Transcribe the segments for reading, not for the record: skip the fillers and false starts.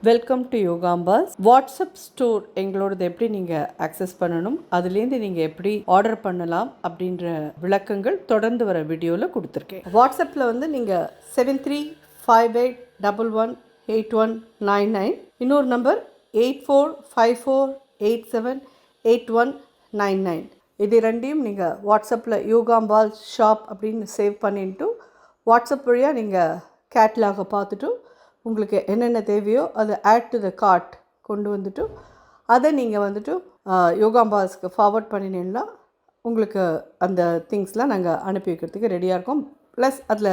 Welcome to Yogambas. WhatsApp store எங்களோடது எப்படி நீங்கள் ஆக்சஸ் பண்ணணும், அதுலேருந்து நீங்கள் எப்படி ஆர்டர் பண்ணலாம் அப்படின்ற விளக்கங்கள் தொடர்ந்து வர வீடியோவில் கொடுத்துருக்கேன். வாட்ஸ்அப்பில் வந்து நீங்கள் 7358118199, இன்னொரு நம்பர் 8454878199. இது ரெண்டையும் நீங்கள் வாட்ஸ்அப்பில் யோகாம்பால் ஷாப் அப்படின்னு சேவ் பண்ணிட்டு வாட்ஸ்அப் வழியாக நீங்கள் கேட்லாகை பார்த்துட்டு உங்களுக்கு என்னென்ன தேவையோ அதை ஆட் டு த கார்ட் கொண்டு வந்துட்டு அதை நீங்கள் வந்துட்டு யோகாம்பாஸ்க்கு ஃபார்வர்ட் பண்ணினீங்கன்னா உங்களுக்கு அந்த திங்ஸ்லாம் நாங்கள் அனுப்பி வைக்கிறதுக்கு ரெடியாக இருக்கோம். ப்ளஸ் அதில்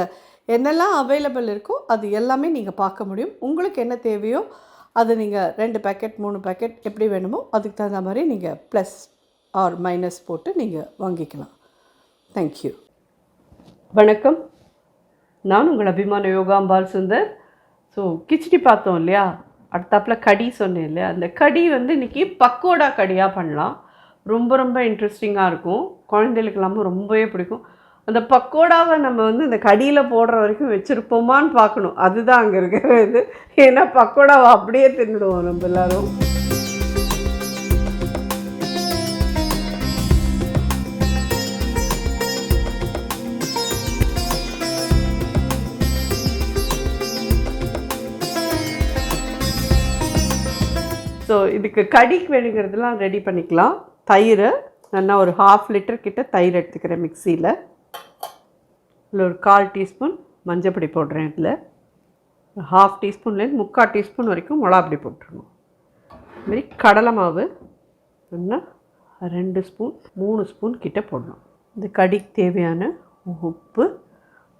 என்னெல்லாம் அவைலபிள் இருக்கோ அது எல்லாமே நீங்கள் பார்க்க முடியும். உங்களுக்கு என்ன தேவையோ அதை நீங்கள் 2 பேக்கெட் 3 பேக்கெட் எப்படி வேணுமோ அதுக்கு தகுந்த மாதிரி நீங்கள் ப்ளஸ் ஆர் மைனஸ் போட்டு நீங்கள் வாங்கிக்கலாம். தேங்க்யூ. வணக்கம், நான் உங்கள் அபிமான யோகாம்பால் சுந்தர். ஸோ கிச்சடி பார்த்தோம் இல்லையா, அடுத்தாப்பில் கடி சொன்னேன் இல்லையா, அந்த கடி வந்து இன்றைக்கி பக்கோடா கடியாக பண்ணலாம். ரொம்ப ரொம்ப இன்ட்ரெஸ்டிங்காக இருக்கும், குழந்தைகளுக்கெல்லாமும் ரொம்பவே பிடிக்கும். அந்த பக்கோடாவை நம்ம வந்து இந்த கடியில் போடுற வரைக்கும் வச்சுருப்போமான்னு பார்க்கணும், அதுதான் அங்கே இருக்கிறது. ஏன்னா பக்கோடாவை அப்படியே தின்னுடுவோம் நம்ம எல்லோரும். ஸோ இதுக்கு கடிக்கு வேணுங்கிறதுலாம் ரெடி பண்ணிக்கலாம். தயிர் நல்லா ஒரு 1/2 லிட்டர் கிட்ட தயிர் எடுத்துக்கிறேன் மிக்சியில். இதில் ஒரு 1/4 டீஸ்பூன் மஞ்சப்பொடி போடுறேன். இதில் 1/2 டீஸ்பூன்லேருந்து 3/4 டீஸ்பூன் வரைக்கும் மிளகாப்பொடி போட்டுருணும். இதுமாரி கடலை மாவு நல்லா 2 ஸ்பூன் 3 ஸ்பூன் கிட்ட போடணும். இந்த கடிக்கு தேவையான உப்பு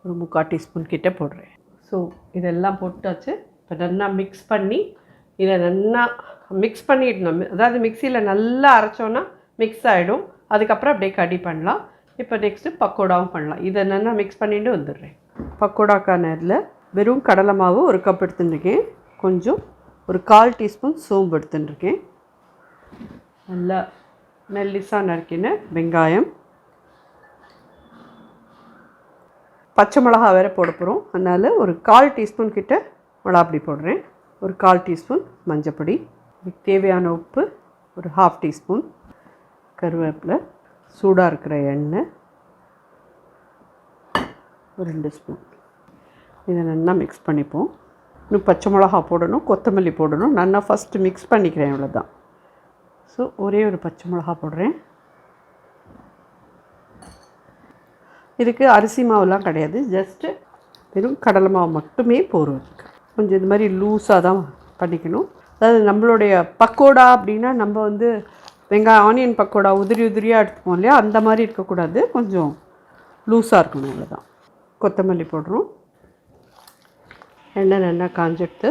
ஒரு 3/4 டீஸ்பூன் கிட்ட போடுறேன். ஸோ இதெல்லாம் போட்டாச்சு. இப்போ நல்லா மிக்ஸ் பண்ணி இதை நல்லா மிக்ஸ் பண்ணிடணும். அதாவது மிக்சியில் நல்லா அரைச்சோன்னா மிக்ஸ் ஆகிடும். அதுக்கப்புறம் அப்படியே கடி பண்ணலாம். இப்போ நெக்ஸ்ட்டு பக்கோடாவும் பண்ணலாம். இதை நல்லா மிக்ஸ் பண்ணிட்டு வந்துடுறேன். பக்கோடாக்கான இதில் வெறும் கடலை மாவு 1 கப் எடுத்துட்டுருக்கேன். கொஞ்சம் ஒரு 1/4 டீஸ்பூன் சோம்பு எடுத்துட்டுருக்கேன். நல்லா மெல்லிசாக நறுக்கின வெங்காயம், பச்சை மிளகா வேறு போட போகிறோம். அதனால் ஒரு 1/4 டீஸ்பூன் கிட்ட மிளகாப்பொடி போடுறேன். ஒரு 1/4 டீஸ்பூன் மஞ்சப்பொடி, இதுக்கு தேவையான உப்பு ஒரு 1/2 டீஸ்பூன், கருவேப்பிலை, சூடாக இருக்கிற எண்ணெய் ஒரு 2 ஸ்பூன். இதை நல்லா மிக்ஸ் பண்ணிப்போம். இன்னும் பச்சை மிளகா போடணும், கொத்தமல்லி போடணும். நல்லா ஃபஸ்ட்டு மிக்ஸ் பண்ணிக்கிறேன், இவ்வளோதான். ஸோ ஒரே ஒரு பச்சை மிளகா போடுறேன். இதுக்கு அரிசி மாவுலாம் கிடையாது, ஜஸ்ட்டு வெறும் கடலை மாவு மட்டுமே போடுறோம். கொஞ்சம் இது மாதிரி லூஸாக தான் பண்ணிக்கணும். அதாவது நம்மளுடைய பக்கோடா அப்படின்னா நம்ம வந்து வெங்காயம் ஆனியன் பக்கோடா உதிரியாக எடுத்துப்போம் இல்லையா, அந்த மாதிரி இருக்கக்கூடாது, கொஞ்சம் லூஸாக இருக்கணும். அவ்வளோதான். கொத்தமல்லி போடுறோம். எண்ணெய் நல்லா காஞ்செடுத்து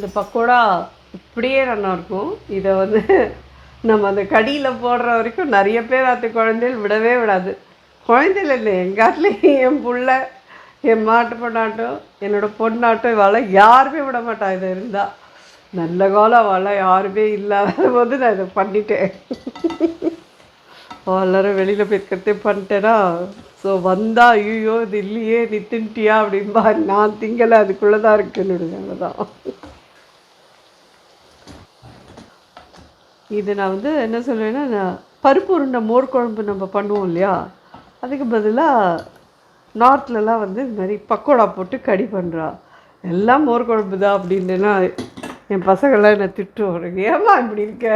இந்த பக்கோடா இப்படியே நல்லா இருக்கும். இதை வந்து நம்ம அந்த கடியில் போடுற வரைக்கும் நிறைய பேர் அது குழந்தைகள் விடவே விடாது. குழந்தைகள் இல்லை, எங்கள் காட்டில் என் பிள்ளை, என் மாட்டு பொண்ணாட்டம், என்னோடய பொண்ணாட்டம், இவளை யாருமே விட மாட்டான். இது இருந்தால் நல்ல காலம் அவளை யாருமே இல்லாத போது நான் இதை பண்ணிட்டேன். எல்லோரும் வெளியில் போயிருக்கிறதே பண்ணிட்டேன்னா, ஸோ வந்தால் ஐயோ இது இல்லையே நீ தின்ட்டியா அப்படின்பா. நான் திங்கலை, அதுக்குள்ளே தான் இருக்குன்னு விடுங்க. தான் இது நான் வந்து என்ன சொல்லுவேன்னா, நான் பருப்பு உருண்டை மோர் குழம்பு நம்ம பண்ணுவோம் இல்லையா, அதுக்கு பதிலாக நார்த்லலாம் வந்து இது மாதிரி பக்கோடா போட்டு கடி பண்ணுறா. எல்லாம் மோர் குழம்பு தான் அப்படின்னா என் பசங்கள்லாம் என்னை திட்டுவாங்க, ஏமா இப்படி இருக்க,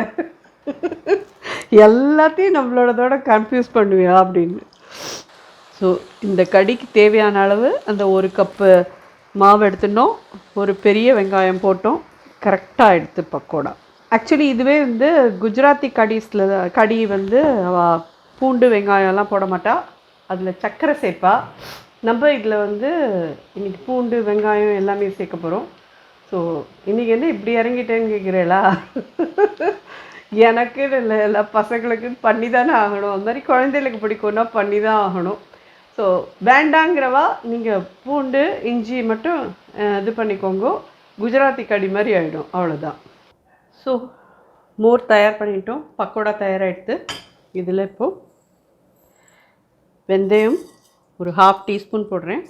எல்லாத்தையும் நம்மளோடதோட கன்ஃபியூஸ் பண்ணுவியா அப்படின்னு. ஸோ இந்த கடிக்கு தேவையான அளவு அந்த 1 கப்பு மாவு எடுத்துட்டோம், ஒரு பெரிய வெங்காயம் போட்டோம், கரெக்டாக எடுத்து பக்கோடா. ஆக்சுவலி இதுவே வந்து குஜராத்தி கடி வந்து பூண்டு வெங்காயம்லாம் போட மாட்டா, அதில் சர்க்கரை சேர்ப்பா. நம்ம இதில் வந்து இன்றைக்கி பூண்டு வெங்காயம் எல்லாமே சேர்க்க போகிறோம். ஸோ இன்றைக்கி என்ன இப்படி இறங்கிட்டேன்னு கேட்குறேளா, எனக்கு இல்லை, எல்லா பசங்களுக்கு பண்ணி தானே ஆகணும். அந்த மாதிரி குழந்தைகளுக்கு பிடிக்கும்னா பண்ணி தான் ஆகணும். ஸோ வேண்டாங்கிறவா நீங்கள் பூண்டு இஞ்சி மட்டும் இது பண்ணிக்கோங்க. குஜராத்தி கடி மாதிரி ஆகிடும், அவ்வளோதான். ஸோ மோர் தயார் பண்ணிட்டோம், பக்கோடா தயாராகிடுது. இதில் இப்போது வெந்தயம் ஒரு 1/2 டீஸ்பூன் போடுறேன்,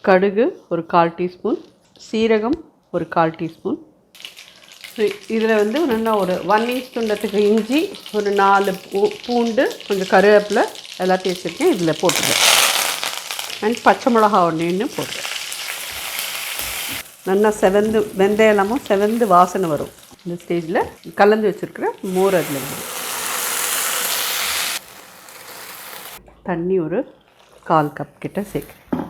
கடுகு ஒரு 1/4 டீஸ்பூன், சீரகம் ஒரு 1/4 டீஸ்பூன். ஸோ இதில் வந்து நல்லா ஒரு 1 இன்ச் துண்டத்துக்கு இஞ்சி, ஒரு 4 பூண்டு, கொஞ்சம் கருவேப்பிலை எல்லாத்தையும் வச்சுருக்கேன், இதில் போட்டுருக்கேன். அண்ட் பச்சை மிளகா ஒன்று போட்டுருக்கேன். நல்லா செவந்து வெந்தயம் எல்லாமும் செவந்து வாசனை வரும். இந்த ஸ்டேஜில் கலந்து வச்சுருக்கிற மோர் அதில் வரும். தண்ணி ஒரு 1/4 கப் கிட்ட சேர்க்குறேன்.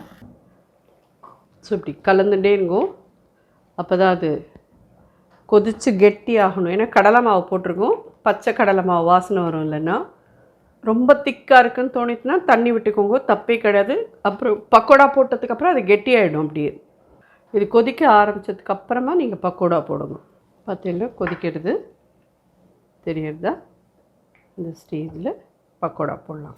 ஸோ இப்படி கலந்துட்டே இருக்கும், அப்போ தான் அது கொதித்து கெட்டி ஆகணும். ஏன்னா கடலை மாவு போட்டிருக்கோம், பச்சை கடலை மாவு வாசனை வரும். இல்லைன்னா ரொம்ப திக்காக இருக்குன்னு தோணிச்சுன்னா தண்ணி விட்டுக்கோங்க, தப்பே கிடையாது. அப்புறம் பக்கோடா போட்டதுக்கப்புறம் அது கெட்டி ஆகிடும். அப்படியே இது கொதிக்க ஆரம்பித்ததுக்கப்புறமா நீங்கள் பக்கோடா போடணும். பார்த்தீங்கன்னா கொதிக்கிறது தெரியறதா? இந்த ஸ்டேஜில் பக்கோடா போடலாம்.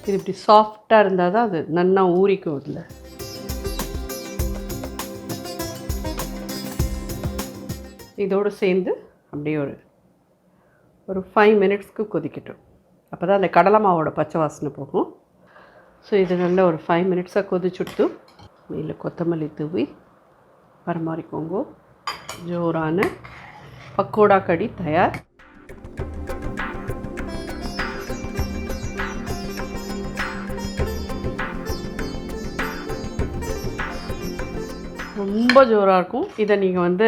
இது இப்படி சாஃப்டாக இருந்தால் தான் அது நல்லா ஊறிக்கும். இதில் இதோடு சேர்ந்து அப்படியே ஒரு 5 மினிட்ஸ்க்கு கொதிக்கட்டும். அப்போ தான் அந்த கடலை மாவோட பச்சை வாசனை போகும். ஸோ இது நல்லா ஒரு 5 மினிட்ஸாக கொதிச்சுட்டு மேலே கொத்தமல்லி தூவி பரிமாறிக்கோங்க. ஜோரான பக்கோடா கடி தயார். ரொம்ப ஜோராக இருக்கும். இதை நீங்கள் வந்து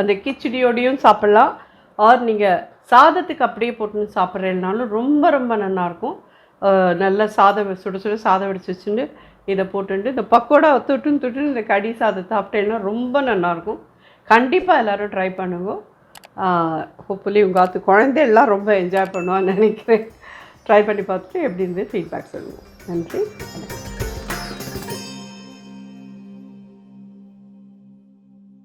அந்த கிச்சடியோடையும் சாப்பிட்லாம், ஆர் நீங்கள் சாதத்துக்கு அப்படியே போட்டுன்னு சாப்பிட்றதுனாலும் ரொம்ப ரொம்ப நல்லாயிருக்கும். நல்லா சாதம் சுட சுட சாதம் வடித்து வச்சுட்டு இதை போட்டுட்டு இந்த பக்கோடா தொட்டுன்னு இந்த கடி சாதத்தை சாப்பிட்டேன்னா ரொம்ப நல்லாயிருக்கும். கண்டிப்பாக எல்லோரும் ட்ரை பண்ணுங்க. ஹோப்ஃபுல்லி உங்கள் குழந்தையெல்லாம் ரொம்ப என்ஜாய் பண்ணுவான்னு நினைக்கிறேன். ட்ரை பண்ணி பார்த்துட்டு எப்படி இருந்து ஃபீட்பேக் சொல்லுங்கள். நன்றி.